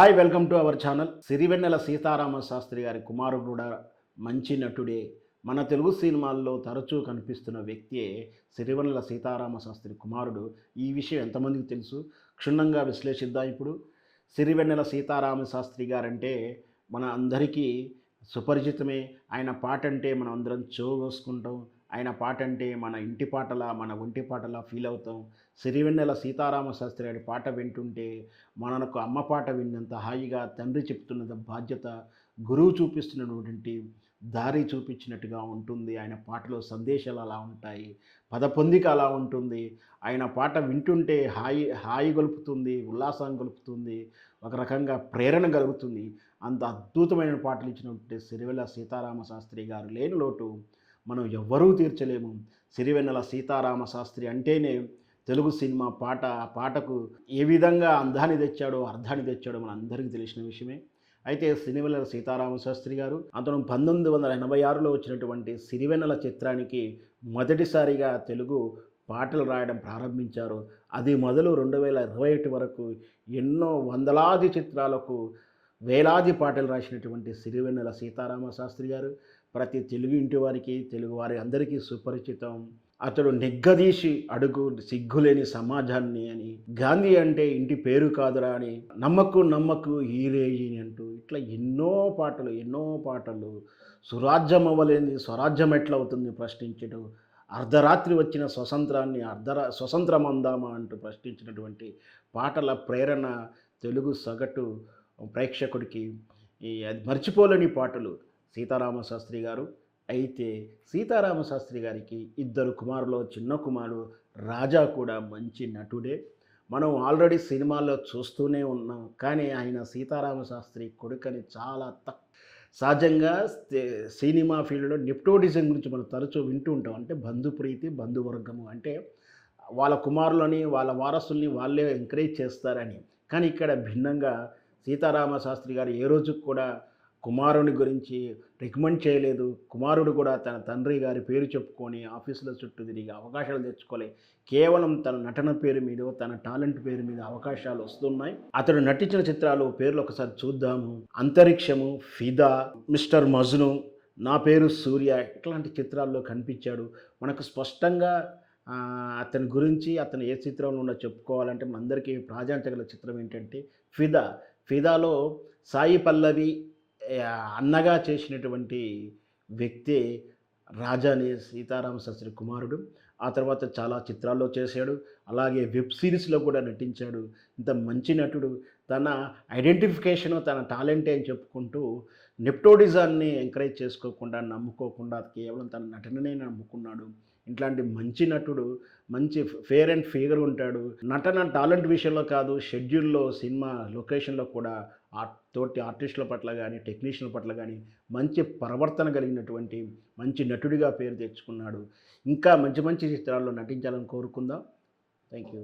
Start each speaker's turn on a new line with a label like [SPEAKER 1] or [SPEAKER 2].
[SPEAKER 1] Hi welcome to our channel. Sirivennela Seetharama Sastry గారి కుమారుడు కూడా మంచి నటుడే. మన తెలుగు సినిమాల్లో తరచూ కనిపిస్తున్న వ్యక్తియే సిరివెన్నెల సీతారామ శాస్త్రి కుమారుడు. ఈ విషయం ఎంతమందికి తెలుసు? క్షుణ్ణంగా విశ్లేషిద్దాం ఇప్పుడు. సిరివెన్నెల సీతారామ శాస్త్రి గారంటే మన అందరికీ సుపరిచితమే. ఆయన పాట అంటే మనం అందరం చెవుగోసుకుంటాం. ఆయన పాట అంటే మన ఇంటి పాటలా, మన ఒంటి పాటలా ఫీల్ అవుతాం. సిరివెన్నెల సీతారామ శాస్త్రి గారి పాట వింటుంటే మనకు అమ్మ పాట విన్నంత హాయిగా, తండ్రి చెప్తున్న బాధ్యత, గురువు చూపిస్తున్నటువంటి దారి చూపించినట్టుగా ఉంటుంది. ఆయన పాటలో సందేశాలు అలా ఉంటాయి, పదపొందిక అలా ఉంటుంది. ఆయన పాట వింటుంటే హాయి గొలుపుతుంది, ఉల్లాసాన్ని గొలుపుతుంది, ఒక రకంగా ప్రేరణ కలుగుతుంది. అంత అద్భుతమైన పాటలు ఇచ్చినటువంటి సిరివెన్నెల సీతారామ శాస్త్రి గారు లేని లోటు మనం ఎవ్వరూ తీర్చలేము. సిరివెన్నెల సీతారామ శాస్త్రి అంటేనే తెలుగు సినిమా పాట, ఆ పాటకు ఏ విధంగా అందాన్ని తెచ్చాడో, అర్థాన్ని తెచ్చాడో మన అందరికీ తెలిసిన విషయమే. అయితే సిరివెన్నెల సీతారామ శాస్త్రి గారు అతను 1986లో వచ్చినటువంటి సిరివెన్నెల చిత్రానికి మొదటిసారిగా తెలుగు పాటలు రాయడం ప్రారంభించారు. అది మొదలు 2021 వరకు ఎన్నో వందలాది చిత్రాలకు వేలాది పాటలు రాసినటువంటి సిరివెన్నెల సీతారామ శాస్త్రి గారు ప్రతి తెలుగు ఇంటి వారికి, తెలుగు వారి అందరికీ సుపరిచితం. అతడు నిగ్గదీసి అడుగు సిగ్గులేని సమాజాన్ని అని, గాంధీ అంటే ఇంటి పేరు కాదురా అని, నమ్మకు నమ్మకు ఈరేయి అంటూ ఇట్లా ఎన్నో పాటలు సురాజ్యం అవ్వలేని స్వరాజ్యం ఎట్లవుతుంది ప్రశ్నించడం, అర్ధరాత్రి వచ్చిన స్వతంత్రాన్ని స్వతంత్రం అందామా అంటూ ప్రశ్నించినటువంటి పాటల ప్రేరణ తెలుగు సగటు ప్రేక్షకుడికి అది మర్చిపోలేని పాటలు సీతారామ శాస్త్రి గారు. అయితే సీతారామ శాస్త్రి గారికి ఇద్దరు కుమారులు, చిన్న కుమారుడు రాజా కూడా మంచి నటుడే. మనం ఆల్రెడీ సినిమాల్లో చూస్తూనే ఉన్నాం. కానీ ఆయన సీతారామ శాస్త్రి కొడుకని చాలా సహజంగా సినిమా ఫీల్డ్లో నెపోటిజం గురించి మనం తరచూ వింటూ ఉంటాం. అంటే బంధుప్రీతి, బంధువర్గము అంటే వాళ్ళ కుమారులని, వాళ్ళ వారసుల్ని వాళ్ళే ఎంకరేజ్ చేస్తారని. కానీ ఇక్కడ భిన్నంగా సీతారామ శాస్త్రి గారు ఏ రోజుకు కూడా కుమారుని గురించి రికమెండ్ చేయలేదు. కుమారుడు కూడా తన తండ్రి గారి పేరు చెప్పుకొని ఆఫీసుల చుట్టూ తిరిగి అవకాశాలు తెచ్చుకోలే. కేవలం తన నటన పేరు మీద, తన టాలెంట్ పేరు మీద అవకాశాలు వస్తున్నాయి. అతడు నటించిన చిత్రాలు పేర్లు ఒకసారి చూద్దాము. అంతరిక్షము, ఫిదా, మిస్టర్ మజ్ను, నా పేరు సూర్య, ఇట్లాంటి చిత్రాల్లో కనిపించాడు. మనకు స్పష్టంగా అతని గురించి, అతను ఏ చిత్రంలో ఉన్నో చెప్పుకోవాలంటే మనందరికీ ప్రాధాన్యత చిత్రం ఏంటంటే ఫిదా. ఫిదాలో సాయి పల్లవి అన్నగా చేసినటువంటి వ్యక్తి రాజాని సీతారామ శాస్త్రి కుమారుడు. ఆ తర్వాత చాలా చిత్రాల్లో చేశాడు. అలాగే వెబ్ సిరీస్లో కూడా నటించాడు. ఇంత మంచి నటుడు తన ఐడెంటిఫికేషను, తన టాలెంటే అని చెప్పుకుంటూ నెపోటిజాన్ని ఎంకరేజ్ చేసుకోకుండా, నమ్ముకోకుండా కేవలం తన నటననే నమ్ముకున్నాడు. ఇట్లాంటి మంచి నటుడు, మంచి ఫేర్ అండ్ ఫిగర్ ఉంటాడు. నటన టాలెంట్ విషయంలో కాదు, షెడ్యూల్లో, సినిమా లొకేషన్లో కూడా తోటి ఆర్టిస్టుల పట్ల కానీ, టెక్నీషియన్ల పట్ల కానీ మంచి ప్రవర్తన కలిగినటువంటి మంచి నటుడిగా పేరు తెచ్చుకున్నాడు. ఇంకా మంచి మంచి చిత్రాల్లో నటించాలని కోరుకుందాం. Thank you.